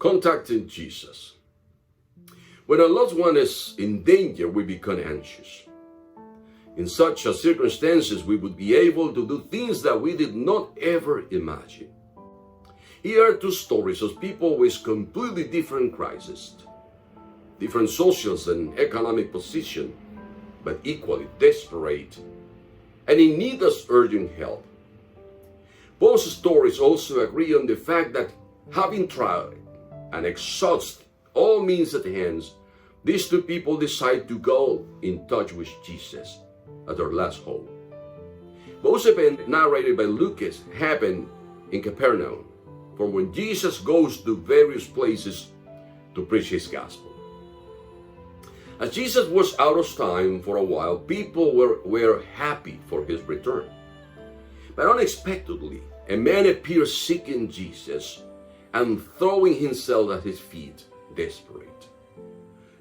Contacting Jesus. When a loved one is in danger, we become anxious. In such circumstances, we would be able to do things that we did not ever imagine. Here are two stories of people with completely different crises, different social and economic position, but equally desperate and in need of urgent help. Both stories also agree on the fact that having tried and exhausted all means at hand, these two people decide to go in touch with Jesus at their last hope. Both events narrated by Lucas happen in Capernaum, for when Jesus goes to various places to preach his gospel. As Jesus was out of time for a while, people were happy for his return. But unexpectedly, a man appeared seeking Jesus and throwing himself at his feet, desperate.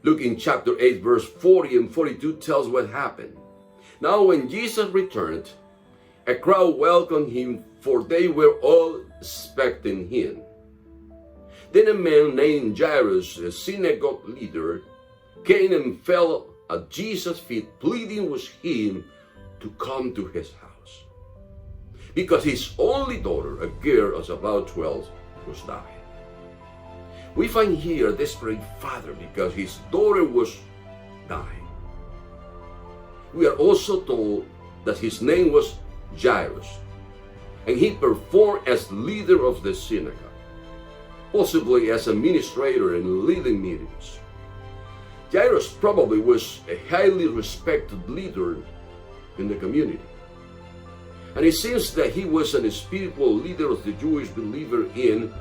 Luke in chapter 8, verse 40 and 42 tells what happened. Now when Jesus returned, a crowd welcomed him, for they were all expecting him. Then a man named Jairus, a synagogue leader, came and fell at Jesus' feet, pleading with him to come to his house, because his only daughter, a girl of about 12, was dying. We find here a desperate father because his daughter was dying. We are also told that his name was Jairus, and he performed as leader of the synagogue, possibly as administrator and leading meetings. Jairus probably was a highly respected leader in the community, and it seems that he was a spiritual leader of the Jewish believer in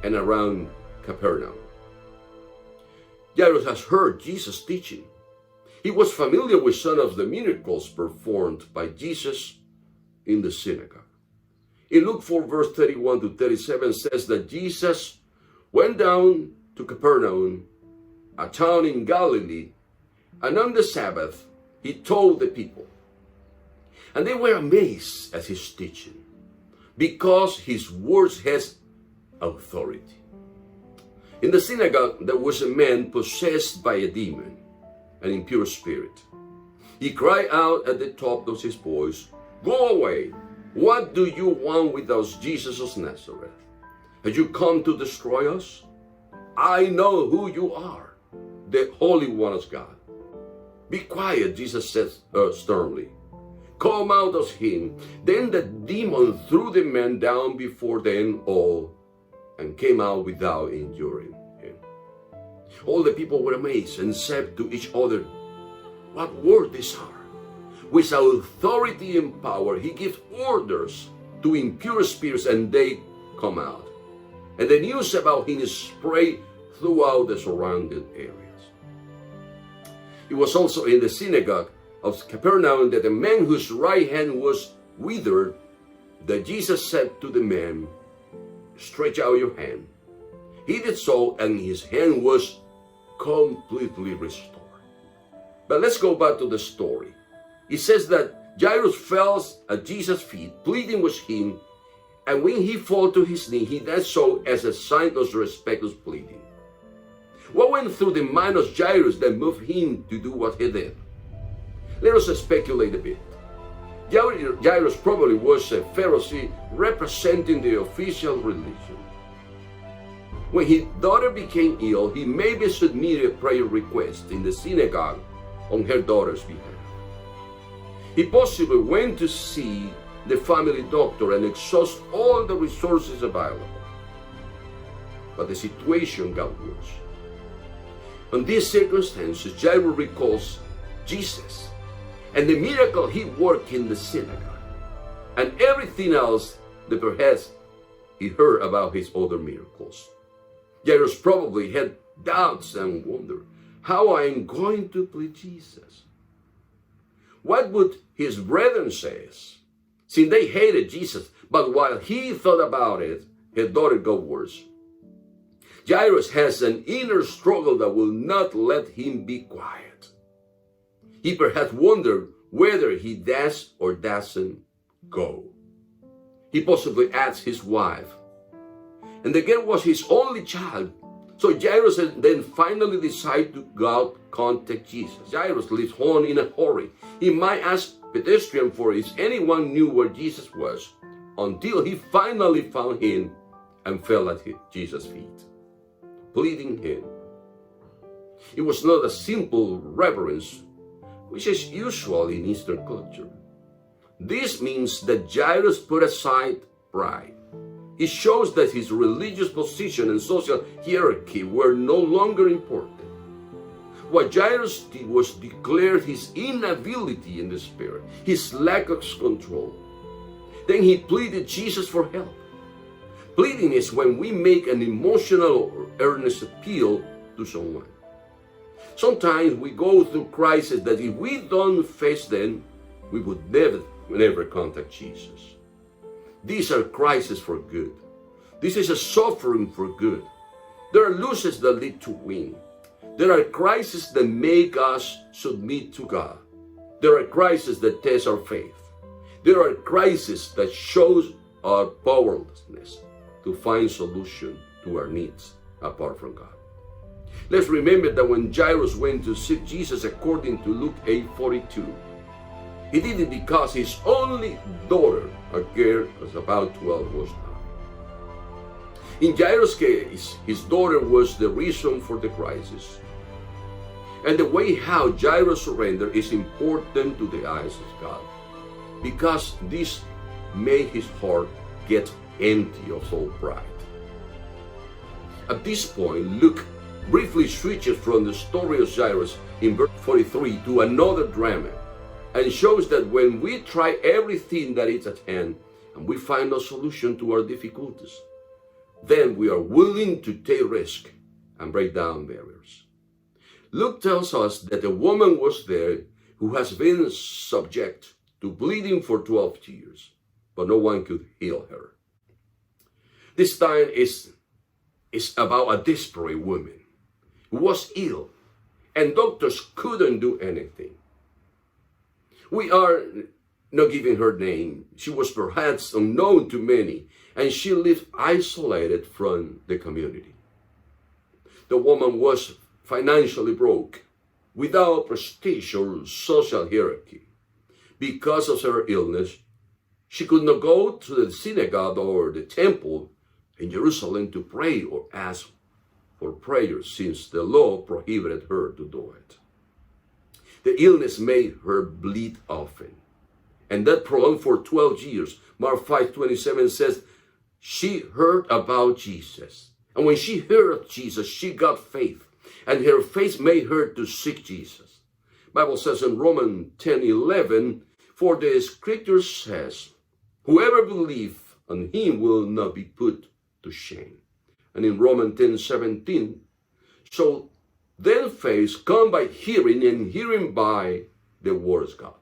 and around Capernaum. Jairus has heard Jesus teaching. He was familiar with some of the miracles performed by Jesus in the synagogue. In Luke 4, verse 31 to 37 says that Jesus went down to Capernaum, a town in Galilee, and on the Sabbath he told the people. And they were amazed at his teaching, because his words has authority. In the synagogue there was a man possessed by a demon, an impure spirit. He cried out at the top of his voice, "Go away! What do you want with us, Jesus of Nazareth? Have you come to destroy us? I know who you are, the Holy One of God." "Be quiet," Jesus said sternly. "Come out of him." Then the demon threw the man down before them all and came out without injuring him. All the people were amazed and said to each other, "What words these are! With authority and power he gives orders to impure spirits, and they come out." And the news about him spread throughout the surrounding areas. It was also in the synagogue of Capernaum that a man whose right hand was withered, that Jesus said to the man, "Stretch out your hand." He did so, and his hand was completely restored. But let's go back to the story. It says that Jairus fell at Jesus' feet, pleading with him, and when he fell to his knee, he did so as a sign of respect of pleading. What went through the mind of Jairus that moved him to do what he did? Let us speculate a bit. Jairus probably was a Pharisee representing the official religion. When his daughter became ill, he maybe submitted a prayer request in the synagogue on her daughter's behalf. He possibly went to see the family doctor and exhaust all the resources available. But the situation got worse. In these circumstances, Jairus recalls Jesus and the miracle he worked in the synagogue, and everything else that perhaps he heard about his other miracles. Jairus probably had doubts and wondered, how I am going to please Jesus? What would his brethren say? Since they hated Jesus, but while he thought about it, his daughter got worse. Jairus has an inner struggle that will not let him be quiet. He perhaps wondered whether he does or doesn't go. He possibly asked his wife, and the girl was his only child, So Jairus then finally decided to go out, contact Jesus. Jairus lives home in a hurry. He might ask pedestrian for if anyone knew where Jesus was, until he finally found him and fell at Jesus' feet, pleading him. It was not a simple reverence, which is usual in Eastern culture. This means that Jairus put aside pride. It shows that his religious position and social hierarchy were no longer important. What Jairus did was declare his inability in the spirit, his lack of control. Then he pleaded Jesus for help. Pleading is when we make an emotional or earnest appeal to someone. Sometimes we go through crises that if we don't face them, we would never contact Jesus. These are crises for good. This is a suffering for good. There are losses that lead to win. There are crises that make us submit to God. There are crises that test our faith. There are crises that shows our powerlessness to find solution to our needs apart from God. Let's remember that when Jairus went to seek Jesus according to Luke 8:42, he did it because his only daughter, a girl was about 12, was dying. In Jairus' case, his daughter was the reason for the crisis. And the way how Jairus surrendered is important to the eyes of God, because this made his heart get empty of all pride. At this point, Luke briefly switches from the story of Jairus in verse 43 to another drama, and shows that when we try everything that is at hand and we find no solution to our difficulties, then we are willing to take risk and break down barriers. Luke tells us that a woman was there who has been subject to bleeding for 12 years, but no one could heal her. This time is about a desperate woman who was ill, and doctors couldn't do anything. We are not giving her name. She was perhaps unknown to many, and she lived isolated from the community. The woman was financially broke, without prestige or social hierarchy. Because of her illness, she could not go to the synagogue or the temple in Jerusalem to pray or ask for prayer, since the law prohibited her to do it. The illness made her bleed often, and that prolonged for 12 years. Mark 5:27 says, she heard about Jesus. And when she heard of Jesus, she got faith, and her faith made her to seek Jesus. Bible says in Romans 10:11, for the scripture says, whoever believes on him will not be put to shame. And in Romans 10:17, so then faith comes by hearing, and hearing by the word of God.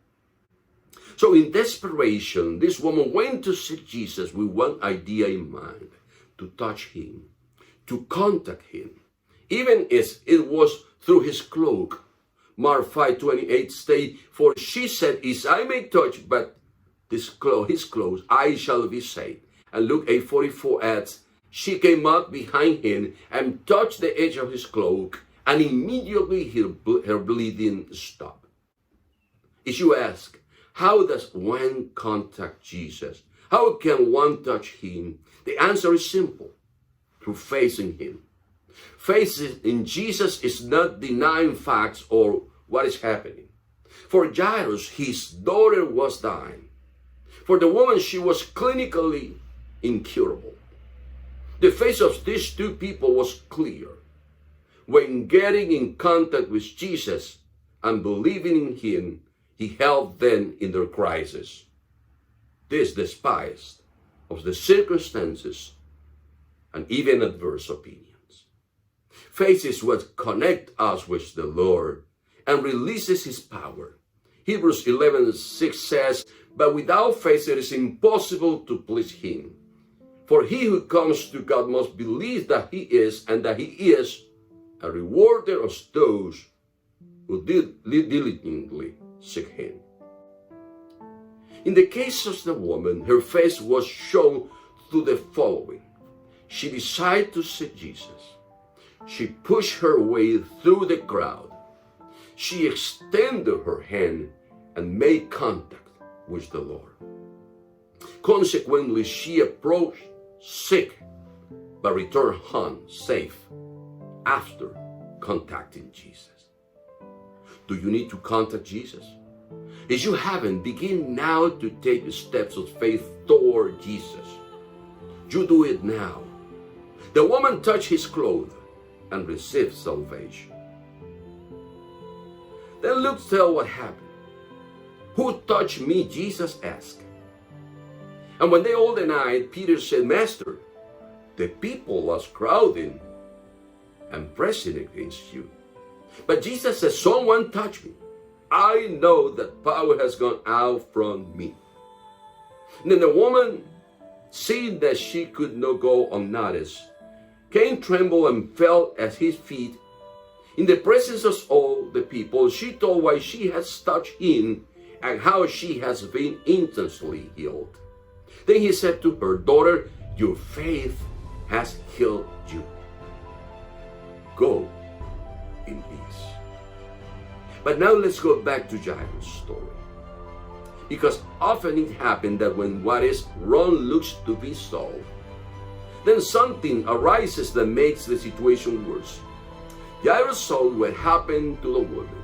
So in desperation, this woman went to see Jesus with one idea in mind: to touch him, to contact him, even as it was through his cloak. Mark 5:28 states, for she said, if I may touch but his clothes, I shall be saved. And Luke 8:44 adds, she came up behind him and touched the edge of his cloak, and immediately her bleeding stopped. If you ask, how does one contact Jesus? How can one touch him? The answer is simple: through faith in him. Faith in Jesus is not denying facts or what is happening. For Jairus, his daughter was dying. For the woman, she was clinically incurable. The face of these two people was clear. When getting in contact with Jesus and believing in him, he helped them in their crisis. This despite of the circumstances and even adverse opinions. Faith is what connects us with the Lord and releases his power. Hebrews 11:6 says, but without faith it is impossible to please him. For he who comes to God must believe that he is, and that he is a rewarder of those who diligently seek him. In the case of the woman, her faith was shown through the following. She decided to seek Jesus. She pushed her way through the crowd. She extended her hand and made contact with the Lord. Consequently, she approached sick, but returned home safe after contacting Jesus. Do you need to contact Jesus? If you haven't, begin now to take the steps of faith toward Jesus. You do it now. The woman touched his clothes and received salvation. Then Luke tells what happened. Who touched me? Jesus asked. And when they all denied, Peter said, Master, the people was crowding and pressing against you. But Jesus said, someone touched me. I know that power has gone out from me. And then the woman, seeing that she could not go unnoticed, came trembled and fell at his feet. In the presence of all the people, she told why she has touched him and how she has been instantly healed. Then he said to her, Daughter, your faith has healed you. Go in peace. But now let's go back to Jairus' story. Because often it happens that when what is wrong looks to be solved, then something arises that makes the situation worse. Jairus saw what happened to the woman,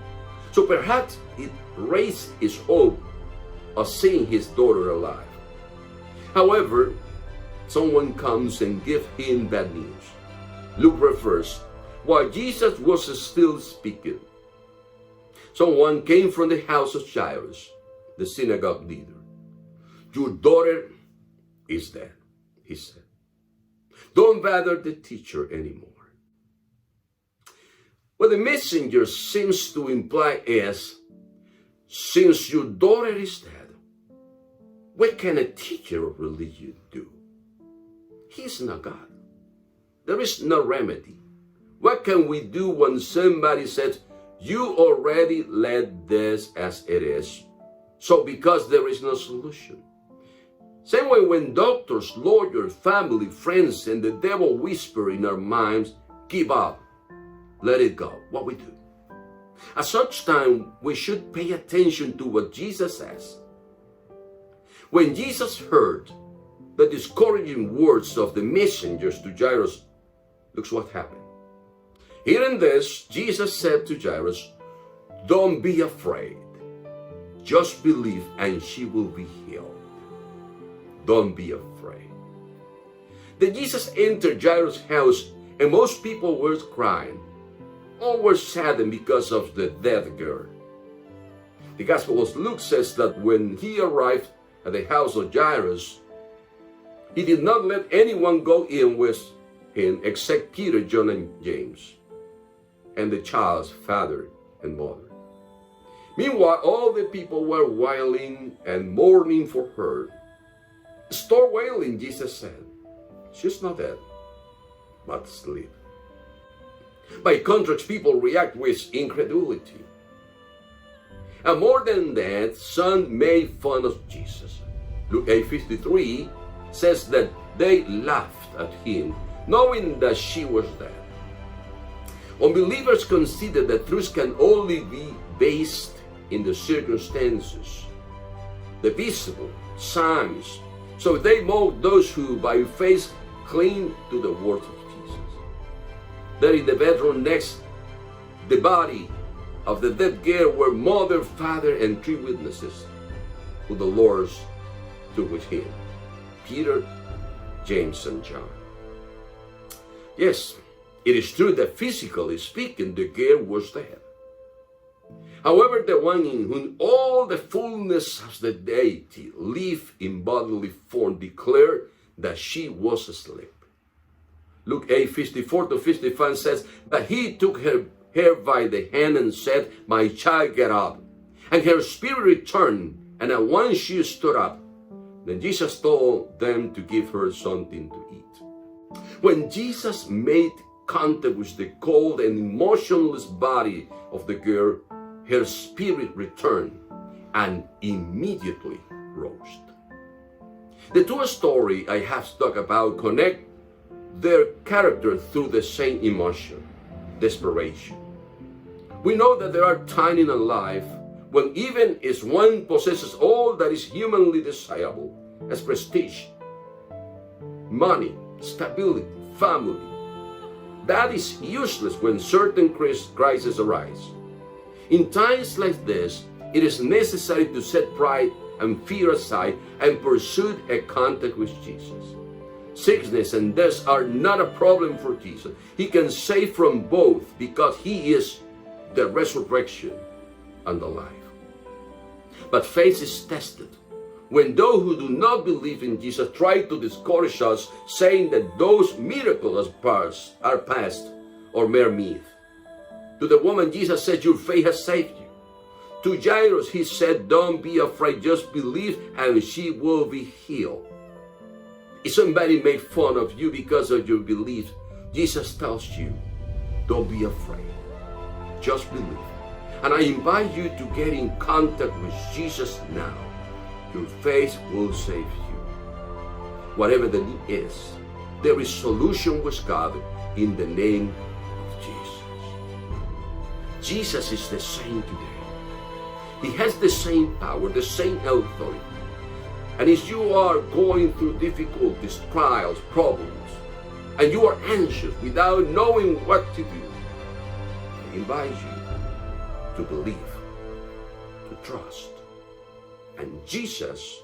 so perhaps it raised his hope of seeing his daughter alive. However, someone comes and gives him bad news. Luke refers, while Jesus was still speaking, someone came from the house of Jairus, the synagogue leader. Your daughter is dead, he said. Don't bother the teacher anymore. What the messenger seems to imply is, since your daughter is dead, what can a teacher of religion do? He's not God. There is no remedy. What can we do when somebody says, you already let this as it is, so because there is no solution? Same way when doctors, lawyers, family, friends, and the devil whisper in our minds, give up, let it go. What we do? At such time, we should pay attention to what Jesus says. When Jesus heard the discouraging words of the messengers to Jairus, look what happened. Hearing this, Jesus said to Jairus, don't be afraid. Just believe and she will be healed. Don't be afraid. Then Jesus entered Jairus' house and most people were crying. All were saddened because of the dead girl. The Gospel of Luke says that when he arrived at the house of Jairus, he did not let anyone go in with him except Peter, John, and James, and the child's father and mother. Meanwhile, all the people were wailing and mourning for her. Stop wailing, Jesus said. She's not dead, but asleep. By contrast, people react with incredulity. And more than that, some made fun of Jesus. Luke 8:53 says that they laughed at him, knowing that she was dead. Unbelievers consider that truth can only be based in the circumstances, the visible signs. So they mock those who by faith cling to the word of Jesus. There in the bedroom next, the body of the dead girl were mother, father, and 3 witnesses who the Lord took with him, Peter, James, and John. Yes, it is true that physically speaking, the girl was dead. However, the one in whom all the fullness of the deity lived in bodily form declared that she was asleep. Luke 8:54-55 says, but he took her by the hand and said, my child, get up. And her spirit returned, and at once she stood up. Then Jesus told them to give her something to eat. When Jesus made contact with the cold and emotionless body of the girl, her spirit returned and immediately rose. The two stories I have talked about connect their character through the same emotion, desperation. We know that there are times in a life when even as one possesses all that is humanly desirable, as prestige, money, stability, family, that is useless when certain crises arise. In times like this, it is necessary to set pride and fear aside and pursue a contact with Jesus. Sickness and death are not a problem for Jesus. He can save from both because He is the resurrection and the life. But faith is tested when those who do not believe in Jesus try to discourage us, saying that those miracles are past or mere myth. To the woman, Jesus said, "Your faith has saved you." To Jairus, He said, "Don't be afraid, just believe and she will be healed." If somebody made fun of you because of your belief, Jesus tells you, don't be afraid, just believe. And I invite you to get in contact with Jesus now. Your faith will save you. Whatever the need is, there is solution with God in the name of Jesus. Jesus is the same today. He has the same power, the same authority. And if you are going through difficulties, trials, problems, and you are anxious without knowing what to do, I invite you to believe, to trust, and Jesus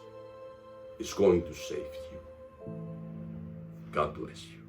is going to save you. God bless you.